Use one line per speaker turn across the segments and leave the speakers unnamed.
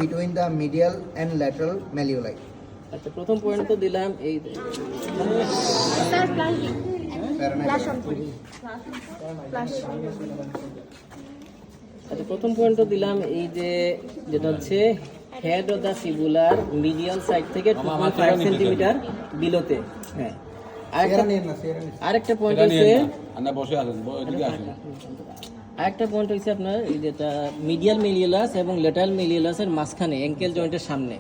between the medial and lateral malleoli.
আচ্ছা, প্রথম point তো দিলাম এই
স্যার প্লান্টিং ফ্ল্যাশ অন করি ফ্ল্যাশ
আচ্ছা, প্রথম পয়েন্ট তো দিলাম এই যে যেটা হচ্ছে head of the fibular medial side থেকে 2.5 সেন্টিমিটার বিলোতে। হ্যাঁ, আরেকটা পয়েন্ট হচ্ছে আরেকটা পয়েন্ট হচ্ছে আপনার এই যেটা মিডিয়াল মেলিয়ালাস এবং ল্যাটারাল মেলিয়ালাসের মাঝখানে অ্যাঙ্কেল জয়েন্টের সামনে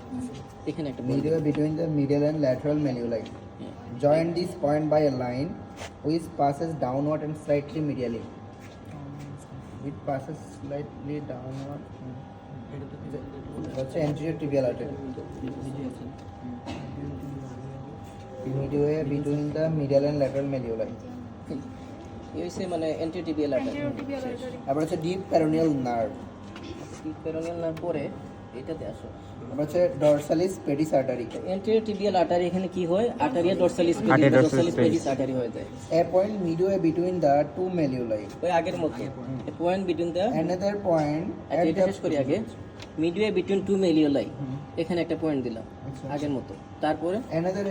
এখানে একটা point.
Midway between the medial and lateral malleoli. Join this point by a line which passes downward and slightly medially. It passes slightly downward. That's anterior tibial artery. Midway between the medial and lateral malleoli.
এই হচ্ছে মানে অ্যান্টিটিবিয়াল artery.
আবার হচ্ছে deep peroneal nerve.
Peroneal না পরে এটাতে আসো।
আবার হচ্ছে dorsalis pedis artery.
Anterior tibial artery এখানে কি হয়? আর্টারিয়া ডরসালিস পেডিস আর্টারি হয়ে যায়।
A point midway between the two malleoli.
ওই আগের মতো point between the
Another point at
এটা
the
শেষ করি আগে মিডওয়ে বিটুইন টু মেলিওলাই এখানে একটা পয়েন্ট দিলাম আগের মতো। তারপরে
another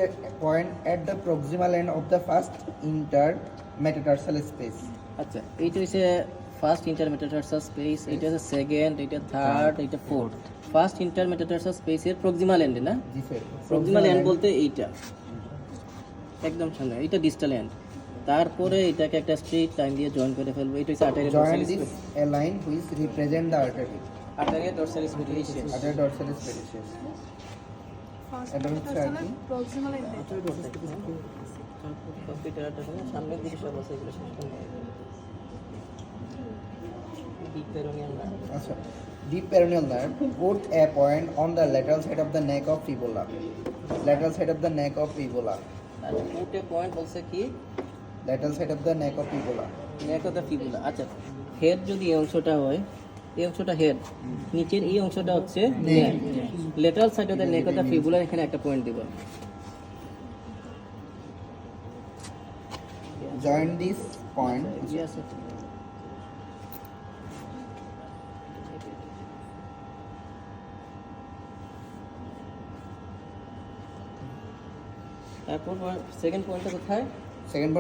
point at the proximal end of the first intermetatarsal space.
আচ্ছা, এইটা হচ্ছে ফার্স্ট ইন্টারমেটাটারসাল স্পেস, এটা হচ্ছে সেকেন্ড, এটা থার্ড, এটা ফোর্থ। ফার্স্ট ইন্টারমেটাটারসাল স্পেসের প্রক্সিমাল এন্ডে না,
জি স্যার
প্রক্সিমাল এন্ড বলতে এইটা একদম সামনে, এটা ডিস্টাল এন্ড। তারপরে এটাকে একটা স্ট্রেট লাইন দিয়ে জয়েন করে ফেলবো। এটা হচ্ছে arteria
join
dorsalis
this a line which represent the artery.
Arteria dorsalis pedis.
Arteria dorsalis pedis. এটা হচ্ছে আর কি
প্রক্সিমাল এন্ড
সামনের দিকে সব আছে, এগুলো শেষ করবো। Deep peroneal nerve.
আচ্ছা deep peroneal nerve put a point on the lateral side of the neck of fibula. Lateral side of the neck of fibula.
আচ্ছা, পুটে পয়েন্ট বলছে কি?
Lateral side of the neck of fibula.
Neck of the fibula. আচ্ছা, head যদি এই অংশটা হয়, এই অংশটা হেড, নিচের এই অংশটা হচ্ছে neck. Lateral side of the neck of the fibula এখানে একটা পয়েন্ট দিব।
Join this point.
তারপর সেকেন্ড পয়েন্টটা কোথায়?
Second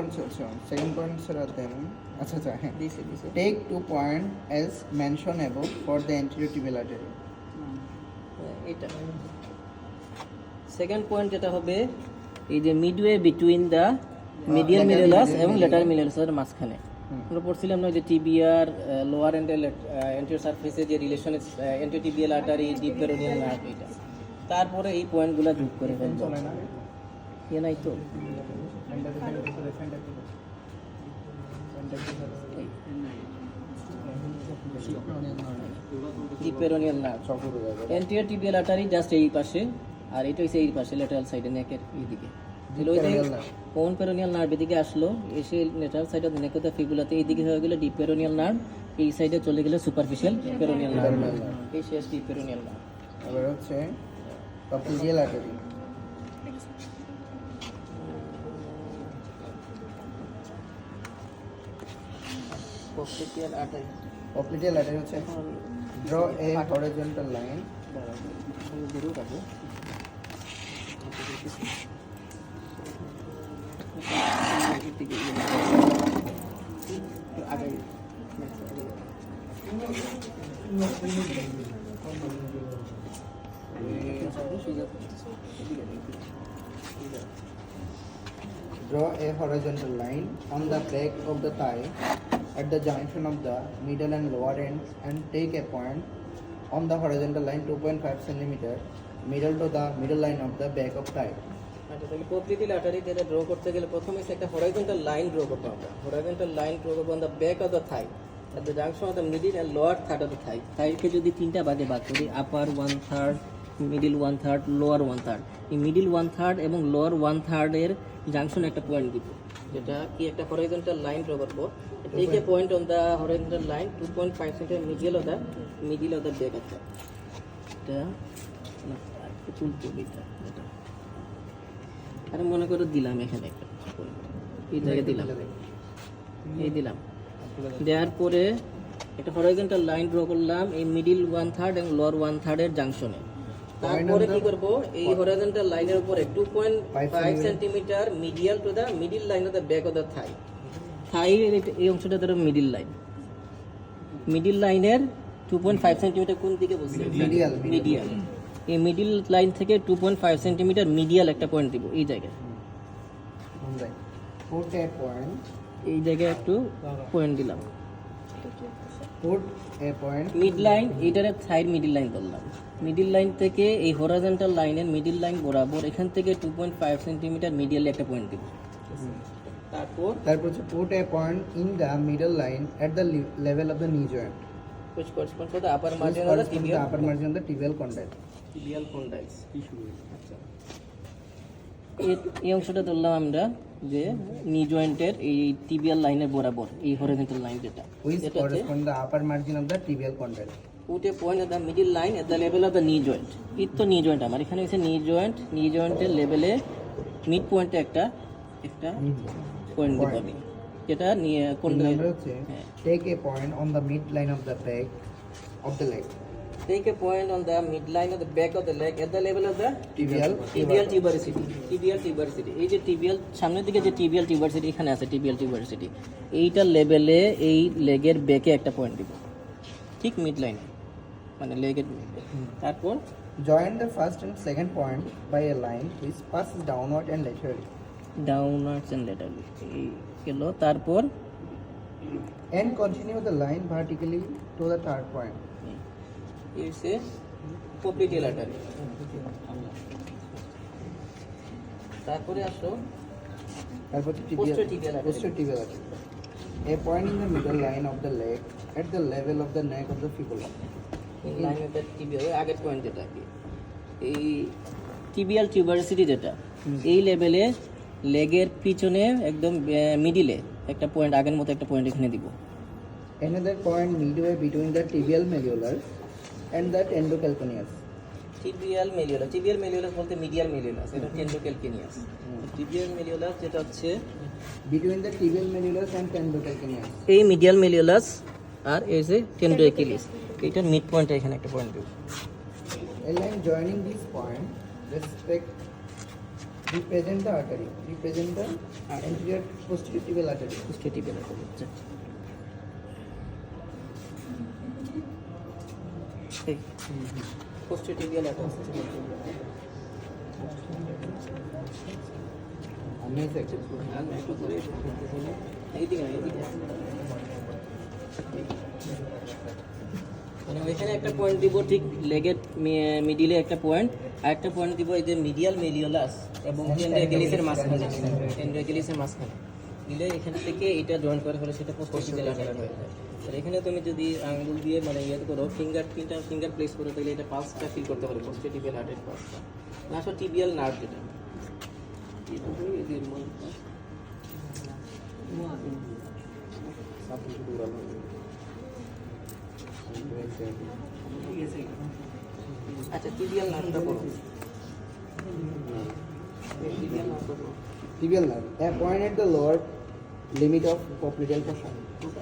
point sir then আচ্ছা আচ্ছা হ্যাঁ
দিছে দিছে।
take 2 point as mentioned above for the anterior tibial artery.
এটা সেকেন্ড পয়েন্ট যেটা হবে এই যে মিডওয়ে বিটুইন দ্য মিডিয়াল মেলিয়ালাস এবং ল্যাটারাল মেলিয়ালাসের মাঝখানে। আমরা পড়ছিলাম না যে টিবিয়ার লোয়ার এন্ড অ্যান্টেরিয়র সারফেসে যে relation anterior tibial artery deep peroneal nerve এটা। তারপরে এই পয়েন্টগুলো যোগ করে ফেলবো। এ নাই তো deep peroneal nerve, anterior tibial artery just এই পাশে, আর এটা হচ্ছে এই পাশে ল্যাটারাল সাইডে নেকের এইদিকে। কোন পেরোনিয়াল নার্ভ এদিকে আসলো, এসে lateral side of neck of the ফিবুলাতে এইদিকে হয়ে গেল ডিপ পেরোনিয়াল নার্ভ, এই সাইডে চলে গেলে সুপারফিশিয়াল পেরোনিয়াল নার্ভ, এই শেষ ডিপ পেরোনিয়াল নার্ভ।
এবার হচ্ছে popliteal artery.
Popliteal artery.
Popliteal artery হচ্ছে draw a horizontal line.
বেরোক আছে
Draw a horizontal line on the back of the thigh at the junction of the middle and lower ends and take a point on the horizontal line 2.5 cm middle to the middle line of the back of thigh.
আচ্ছা, তাহলে popliteal artery যেটা draw করতে গেলে প্রথমে একটা horizontal line draw করতে হবে। Horizontal line draw করবো on the back of the Thai at the junction of the middle and lower third of the thigh. থাইকে যদি তিনটা ভাগে ভাগ করি, আপার 1/3, মিডিল 1/3, লোয়ার 1/3, এই মিডিল 1/3 এবং লোয়ার 1/3 এর জাংশন একটা পয়েন্ট দিব, যেটা কি একটা হরাইজন্টাল লাইন ড্র করবো। Take a point on the horizontal line 2.5 centimetre middle of the back of the, এটা না একটু চুল এটা এটা আরে মনে করে দিলাম এখানে একটা এই জায়গায় দিলাম, এই দিলাম, দেওয়ার পরে একটা হরাইজন্টাল লাইন ড্র করলাম এই মিডিল 1/3 এবং লোয়ার 1/3 এর জাংশনে। তারপরে কি করব, এই হরাইজন্টাল লাইনের উপরে 2.5 centimetre medial to the middle line of the back of the thigh. থাইয়ের এই অংশটা ধরো মিডিল লাইন, মিডিল লাইনের 2.5 সেন্টিমিটার কোন দিকে বলছি?
Medial.
মিডিয়াল। এই মিডিল লাইন থেকে 2.5 সেন্টিমিটার মিডিয়াল একটা পয়েন্ট দিব এই জায়গায়,
Right. Put a point.
এই জায়গায় একটু পয়েন্ট দিলাম।
Put a point.
Mid line, এইটার সাইড মিডিল লাইন বললাম। মিডিল লাইন থেকে এই হরাইজন্টাল লাইনের মিডিল লাইন বরাবর এখান থেকে 2.5 সেন্টিমিটার মিডিয়ালে একটা পয়েন্ট দিব। তারপর
Put a point in the middle line at the level of the knee joint.
which corresponds to the upper
Which
margin of the
corresponds to the upper
tibial
margin of the tibial condyle.
condyles। এই অংশটা ধরলাম আমরা যে নি জয়েন্টের এই tibial লাইনের বরাবর এই হরাইজন্টাল লাইন যেটা,
Which
এটা হচ্ছে
corresponds to the upper margin of the tibial condyle.
put a point at the middle line at the level of the knee joint। এই তো নি জয়েন্ট আমার এখানে হচ্ছে নি জয়েন্টের লেভেলে মিড পয়েন্টে একটা পয়েন্ট দিব আমি, যেটা নিয়ে কোন
Number হচ্ছে take a point on the midline of the back of the leg.
take a point on the midline of the back of the leg at the level of the
Tibial
tuberosity। এই যে tibial সামনের দিকে যে tibial tuberosity এখানে আছে, tibial tuberosity এইটার লেভেলে এই লেগের ব্যাকে একটা পয়েন্ট দিব, ঠিক মিড লাইনে মানে লেগের। তারপর
Join the first and second point by a line which passes downward and laterally.
Downwards and laterally এই গেল। তারপর
And continue the line vertically to the third point.
It's a popliteal artery। তারপরে আসো
তারপর
Posterolateral artery।
posterior artery. A point in the middle line of the leg at the level of the neck of the fibula.
Line of the tibial আগের point যেটা কি এই tibial tuberosity যেটা এই লেভেলে লেগের পিছনে একদম মিডিলে একটা পয়েন্ট আগের মতো একটা পয়েন্ট এখানে দিব।
Another point midway between the tibial malleolus and the tendocalcaneus.
Tibial malleolus বলতে মিডিয়াল মেলিওলাস, এটা টেন্ডোক্যালকেনিয়াস। টিবিয়াল মেলিওলাস যেটা হচ্ছে
Between the tibial malleolus and tendocalcaneus.
এই মিডিয়াল মেলিওলাস আর এই যে টেন্ডোএকিলিস, এইটার মিড পয়েন্টে এখানে একটা পয়েন্ট দিব।
A line joining these points represent the artery. Represent the anterior posterior tibial artery.
Tibial artery আচ্ছা। এই পোস্টেরিয়র আর্টারি মানে ওইখানে একটা পয়েন্ট দিব ঠিক লেগের মিডিলে একটা পয়েন্ট, আর একটা পয়েন্ট দিব এই যে মিডিয়াল মেলিওলাস এবং টেন্ডোএকিলিসের মাঝখানে দিলে এখান থেকে এটা জয়েন করে ফেলে সেটা পোস্টেরিয়র আর্টারি হয়ে যায়। আর এখানে তুমি যদি আঙ্গুল দিয়ে মানে ইয়ে করো তিনটা ফিঙ্গার প্লেস করে তাহলে এটা পালসটা ফিল করতে পারবে, পোস্টেরিয়র আর্টারি পালসটা। লাস্ট টিবিয়াল নার্ভ যেটা আচ্ছা টিবিয়াল নার্ভটা বলো।
Tibial nerve. A point at the lower limit of popliteal fossa.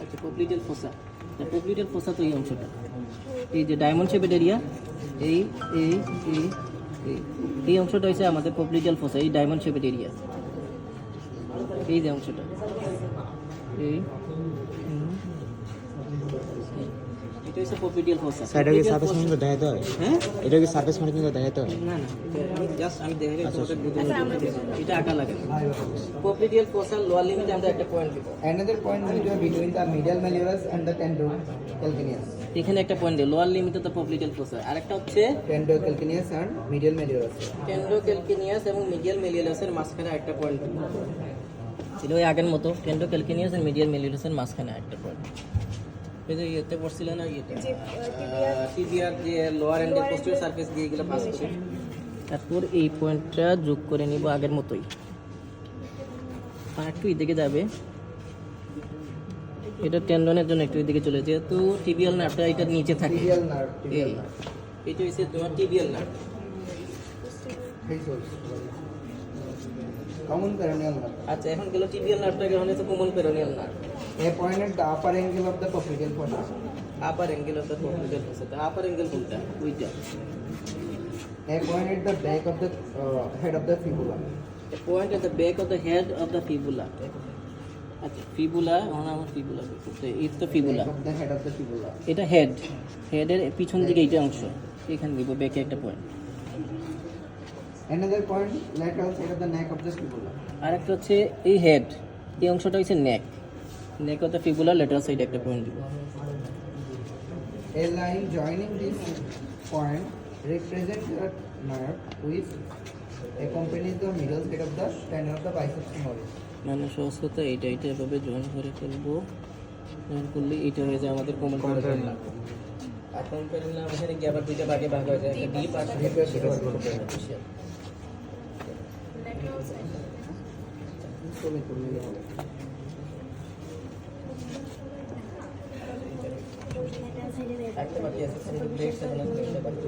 আচ্ছা পপ্লিটেল ফোসা, পপ্লিটেল ফোসা তো এই অংশটা এই যে ডায়মন্ড শেপের এরিয়া এই এই এই এই অংশটা হচ্ছে আমাদের পপ্লিটেল ফোসা, এই ডায়মন্ড শেপের এরিয়া এই যে অংশটা এই এটা হচ্ছে পপ্লিটেল ফোসা।
এটা কি সার্ফেস মার্কিং দেখা দেয়?
হ্যাঁ
এটা কি সার্ফেস মার্কিং দেখা দেয়?
না আমি দেখে তোমাদের বুঝানোর জন্য এটা আঁকা লাগে না। পপ্লিটেল ফোসা লোয়ার লিমিটে আমরা একটা পয়েন্ট দিব,
Another point between the medial malleolus and the tendocalcaneus.
এখানে একটা পয়েন্ট দিই লোয়ার লিমিটে তো পপ্লিটেল ফোসা, আরেকটা হচ্ছে
Tendocalcaneus and medial malleolus.
টেন্ডোক্যালকেনিয়াস এবং মিডিয়াল মেলিওলাসের মাঝখানে একটা পয়েন্ট ছিল ওই আগের মতো, টেন্ডোক্যালকেনিয়াস আর মিডিয়াল মেলিওলাসের মাঝখানে একটা পয়েন্ট। এই যে ইয়েতে পড়ছিল না ইয়েতে টিবিয়ার যে লোয়ার এন্ডের পোস্টেরিয়র সারফেস দিয়ে এগুলো পাস করে, তারপর এই পয়েন্টটা যোগ করে নিব আগের মতোই। আর একটু এদিকে যাবে, এটা টেন্ডনের জন্য একটু এদিকে চলে, যেহেতু টিবিয়াল নার্ভটা এটার নিচে থাকে।
Tibial nerve. Tibial
এই
nerve.
এটা হচ্ছে তোমার tibial nerve.
Common peroneal nerve.
আচ্ছা এখন গেল টিবিয়াল নার্ভটা, এখন হচ্ছে common peroneal nerve.
A point at the upper angle of the popliteal fossa.
Upper angle of the middle face the upper angle কোনটা ওইটা
A point at the back of the head of the fibula.
a point at the back of the head of the fibula আচ্ছা fibula আমার fibula করতে it's the fibula
Back of the head of the fibula.
এটা হেডের পিছন দিকে এইটা অংশ এখানে দিব ব্যাকে একটা point
Another point lateral side of the neck of the fibula.
আর একটা হচ্ছে এই হেড এই অংশটা হচ্ছে নেক of the fibula lateral side একটা পয়েন্ট দিব
A line joining this point represents a nerve which accompanies the middle side of the tendon of the biceps femoris.
মানে সহজ কথা এটা এভাবে জয়েন করে ফেলবো জয়েন করলে এটা হয়ে যায় আমাদের কোমর নাম আর কম্পেয়ারিং নাম এখানে কি আবার দুইটা ভাগে ভাগ হয়ে যায় একটা ডিপ আর সুপারফিশিয়াল একটা বাকি আছে সেটা ব্রেক সেভেন একটা বাকি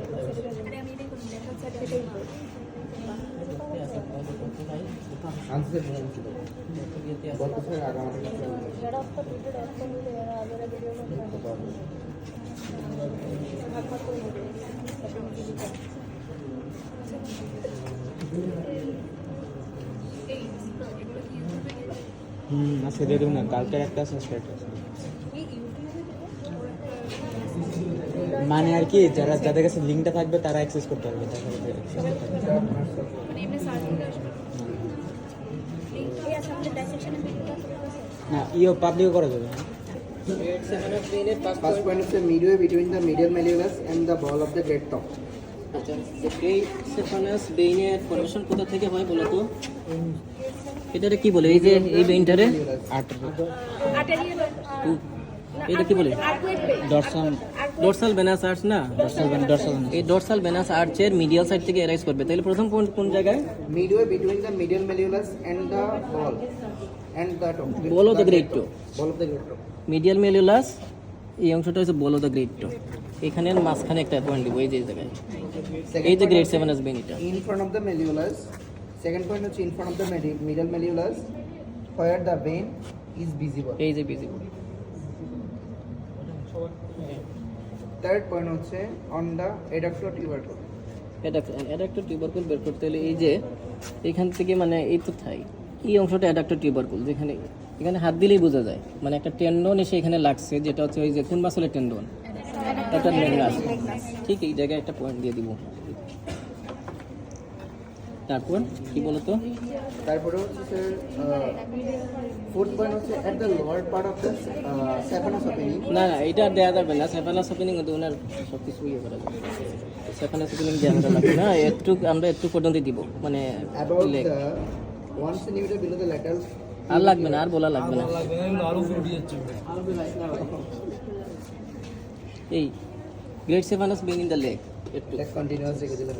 Answer গত বছর আগে আমাদের কাছে
আজকে দিয়ে দেবো না, কালকের একটা আছে সেট আছে। মানে আর কি যারা যাদের কাছে লিঙ্কটা থাকবে তারা অ্যাক্সেস করতে পারবে, তাছাড়া কেউ access করতে পারবে না। না ইও পাবলিকও করা যাবে না।
গ্রেড সেভেন অফ ব্রেনের
First point is the midway between the medial malleolus and the ball of the great top.
আচ্ছা গ্রেড সেফানাস বেইনের ফর্মেশন কোথা থেকে হয় বলো তো এটারে কি বলে এই যে এই বেইনটারে এটা কি বলে ডরসাল ভেনাস আর্চ না এই ডরসাল ভেনাস আর্চের মিডিয়াল সাইড থেকে এরাইজ করবে তাহলে প্রথম পয়েন্ট কোন জায়গায়
Midway between the medial malleolus and the ball and the top.
Ball of the great toe.
Ball of the great toe.
Medial মেলিউলাস এই অংশটা হচ্ছে বলো দ্য গ্রেট টো এখানে মাঝখানে একটা পয়েন্ট দিব এই যে জায়গায় এই যে গ্রেড সেভেন আসবে এটা
In front of the malleolus. Second point is in front of the medial malleolus, where the vein is visible.
এই যে ভিজিবল
Third point হচ্ছে on the adductor tubercle.
Adductor tubercle বের করতে হলে এই যে এখান থেকে মানে এই তো থাই এই অংশটা অ্যাডাক্টর টিউবারকুল যেখানে এখানে হাত দিলেই বোঝা যায় মানে একটা টেন্ডন এসে এখানে লাগছে যেটা হচ্ছে ওই যে কোন মাসলের টেন্ডন একটা ম্যাগনাস ঠিক এই জায়গায় একটা পয়েন্ট দিয়ে দিব তারপর কি বলতো
তারপরে হচ্ছে স্যার fourth point হচ্ছে at the lower part of the saphenous opening.
না না এটা দেওয়া যাবে না সেফালাস ওপেনিং কিন্তু ওনার সব কিছু ইয়ে করা যাবে সেফালাস ওপেনিং দেওয়া লাগবে না আমরা একটু পর্যন্ত দিব মানে
About
leg।
the 1 centimeter below the lateral.
আর লাগবে না আর বলা লাগবে না এই great saphenous vein in the leg একটু
Let's continuous রেখে দিলাম।